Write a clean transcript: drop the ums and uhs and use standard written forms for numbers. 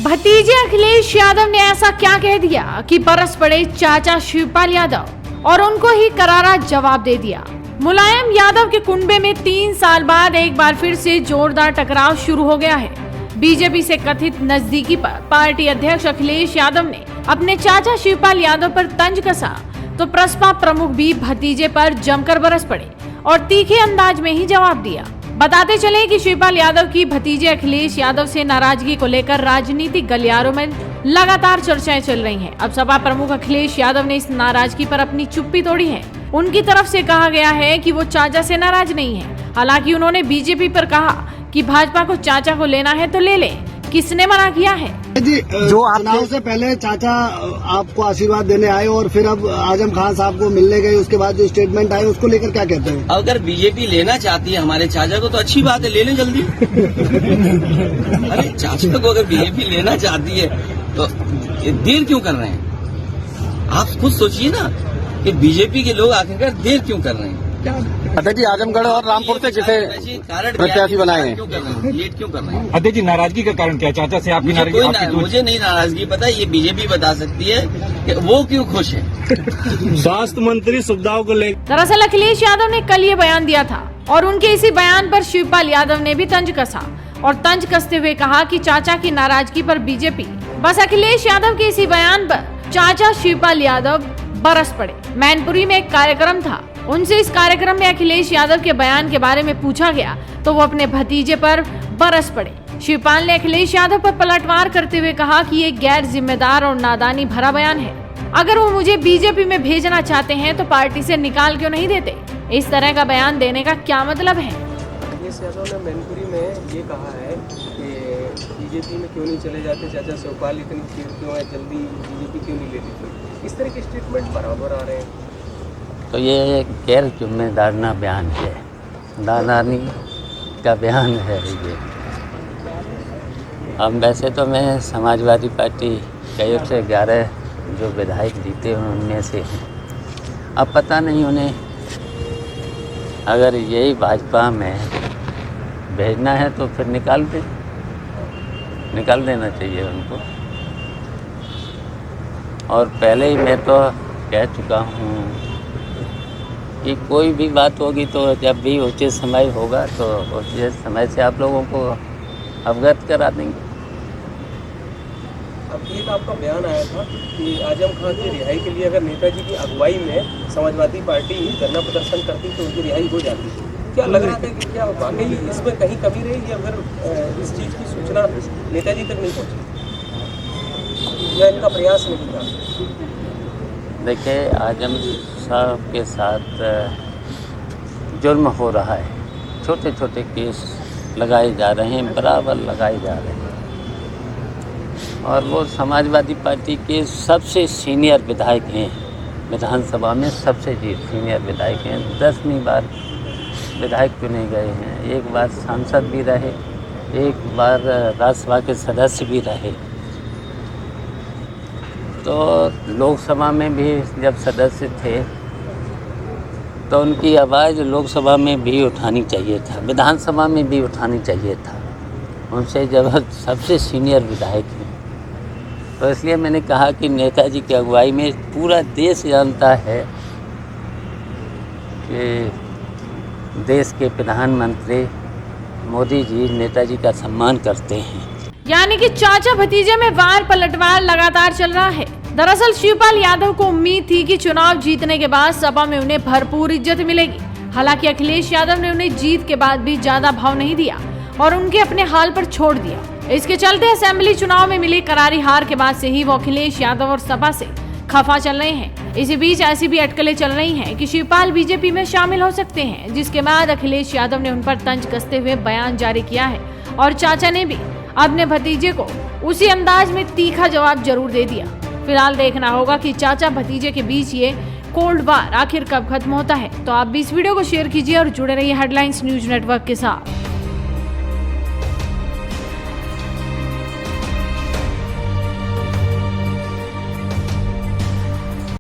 भतीजे अखिलेश यादव ने ऐसा क्या कह दिया कि बरस पड़े चाचा शिवपाल यादव और उनको ही करारा जवाब दे दिया। मुलायम यादव के कुनबे में 3 साल बाद एक बार फिर से जोरदार टकराव शुरू हो गया है। बीजेपी से कथित नजदीकी पर पार्टी अध्यक्ष अखिलेश यादव ने अपने चाचा शिवपाल यादव पर तंज कसा तो प्रसपा प्रमुख भी भतीजे पर जमकर बरस पड़े और तीखे अंदाज में ही जवाब दिया। बताते चले कि शिवपाल यादव की भतीजे अखिलेश यादव से नाराजगी को लेकर राजनीतिक गलियारों में लगातार चर्चाएं चल रही हैं। अब सपा प्रमुख अखिलेश यादव ने इस नाराजगी पर अपनी चुप्पी तोड़ी है। उनकी तरफ से कहा गया है कि वो चाचा से नाराज नहीं है। हालांकि उन्होंने बीजेपी पर कहा कि भाजपा को चाचा को लेना है तो ले ले, किसने मना किया है। जी, जो चुनाव से पहले चाचा आपको आशीर्वाद देने आए और फिर अब आजम खान साहब को मिलने गए, उसके बाद जो स्टेटमेंट आए उसको लेकर क्या कहते हैं? अगर बीजेपी लेना चाहती है हमारे चाचा को तो अच्छी बात है, ले लें जल्दी। अरे चाचा को अगर बीजेपी लेना चाहती है तो देर क्यों कर रहे हैं? आप खुद सोचिए ना कि बीजेपी के लोग आखिरकार देर क्यों कर रहे हैं। अध्यक्ष जी, आजमगढ़ और रामपुर से किसे प्रत्याशी बनाए हैं? लेट क्यों कर रहे हैं? अध्यक्ष जी, नाराजगी का कारण क्या है? चाचा से आपकी नाराजगी? मुझे नहीं नाराजगी पता, ये बीजेपी बता सकती है कि वो क्यों खुश है। स्वास्थ्य मंत्री सुविधाओं को लेकर दरअसल अखिलेश यादव ने कल ये बयान दिया था और उनके इसी बयान पर शिवपाल यादव ने भी तंज कसा और तंज कसते हुए कहा कि चाचा की नाराजगी पर बीजेपी बस अखिलेश यादव के इसी बयान पर चाचा शिवपाल यादव बरस पड़े। मैनपुरी में एक कार्यक्रम था, उनसे इस कार्यक्रम में अखिलेश यादव के बयान के बारे में पूछा गया तो वो अपने भतीजे पर बरस पड़े। शिवपाल ने अखिलेश यादव पर पलटवार करते हुए कहा कि ये गैर जिम्मेदार और नादानी भरा बयान है। अगर वो मुझे बीजेपी में भेजना चाहते हैं तो पार्टी से निकाल क्यों नहीं देते? इस तरह का बयान देने का क्या मतलब है? अखिलेश यादव ने मैनपुरी में ये कहा है कि बीजेपी में क्यों नहीं चले जाते चाचा शिवपाल, इतनी भीड़ क्यों है, जल्दी बीजेपी क्यों नहीं लेती? इस तरह के स्टेटमेंट बराबर आ रहे हैं। तो ये गैर जिम्मेदाराना बयान है, नादानी का बयान है ये। अब वैसे तो मैं समाजवादी पार्टी के 11 जो विधायक जीते हैं उनमें से हैं। अब पता नहीं उन्हें अगर यही भाजपा में भेजना है तो फिर निकाल देना चाहिए उनको। और पहले ही मैं तो कह चुका हूँ कि कोई भी बात होगी तो जब भी उचित समय होगा तो उचित समय से आप लोगों को अवगत करा देंगे। अब एक आपका बयान आया था कि आजम खान की रिहाई के लिए अगर नेताजी की अगुवाई में समाजवादी पार्टी धरना प्रदर्शन करती तो उनकी रिहाई हो जाती। क्या लग रहा था कि क्या वाकई इसमें कहीं कमी रही अगर इस चीज़ की सूचना नेताजी तक नहीं पहुँची या इनका प्रयास नहीं था? देखिए, आजम साहब के साथ जुर्म हो रहा है, छोटे छोटे केस लगाए जा रहे हैं, बराबर लगाए जा रहे हैं। और वो समाजवादी पार्टी के सबसे सीनियर विधायक हैं, विधानसभा में सबसे सीनियर विधायक हैं। 10वीं बार विधायक चुने गए हैं, एक बार सांसद भी रहे, एक बार राज्यसभा के सदस्य भी रहे। तो लोकसभा में भी जब सदस्य थे तो उनकी आवाज़ लोकसभा में भी उठानी चाहिए था, विधानसभा में भी उठानी चाहिए था। उनसे जब सबसे सीनियर विधायक हैं तो इसलिए मैंने कहा कि नेताजी की अगुवाई में पूरा देश जानता है कि देश के प्रधानमंत्री मोदी जी नेताजी का सम्मान करते हैं। यानी कि चाचा भतीजे में वार पलटवार लगातार चल रहा है। दरअसल शिवपाल यादव को उम्मीद थी कि चुनाव जीतने के बाद सपा में उन्हें भरपूर इज्जत मिलेगी। हालांकि अखिलेश यादव ने उन्हें जीत के बाद भी ज्यादा भाव नहीं दिया और उनके अपने हाल पर छोड़ दिया। इसके चलते असेंबली चुनाव में मिली करारी हार के बाद से ही वो अखिलेश यादव और सपा से खफा चल रहे हैं। इसी बीच ऐसी भी अटकलें चल रही हैं कि शिवपाल बीजेपी में शामिल हो सकते हैं, जिसके बाद अखिलेश यादव ने उन पर तंज कसते हुए बयान जारी किया है और चाचा ने भी अपने भतीजे को उसी अंदाज में तीखा जवाब जरूर दे दिया। फिलहाल देखना होगा कि चाचा भतीजे के बीच ये कोल्ड वार आखिर कब खत्म होता है। तो आप भी इस वीडियो को शेयर कीजिए और जुड़े रहिए हेडलाइंस न्यूज नेटवर्क के साथ।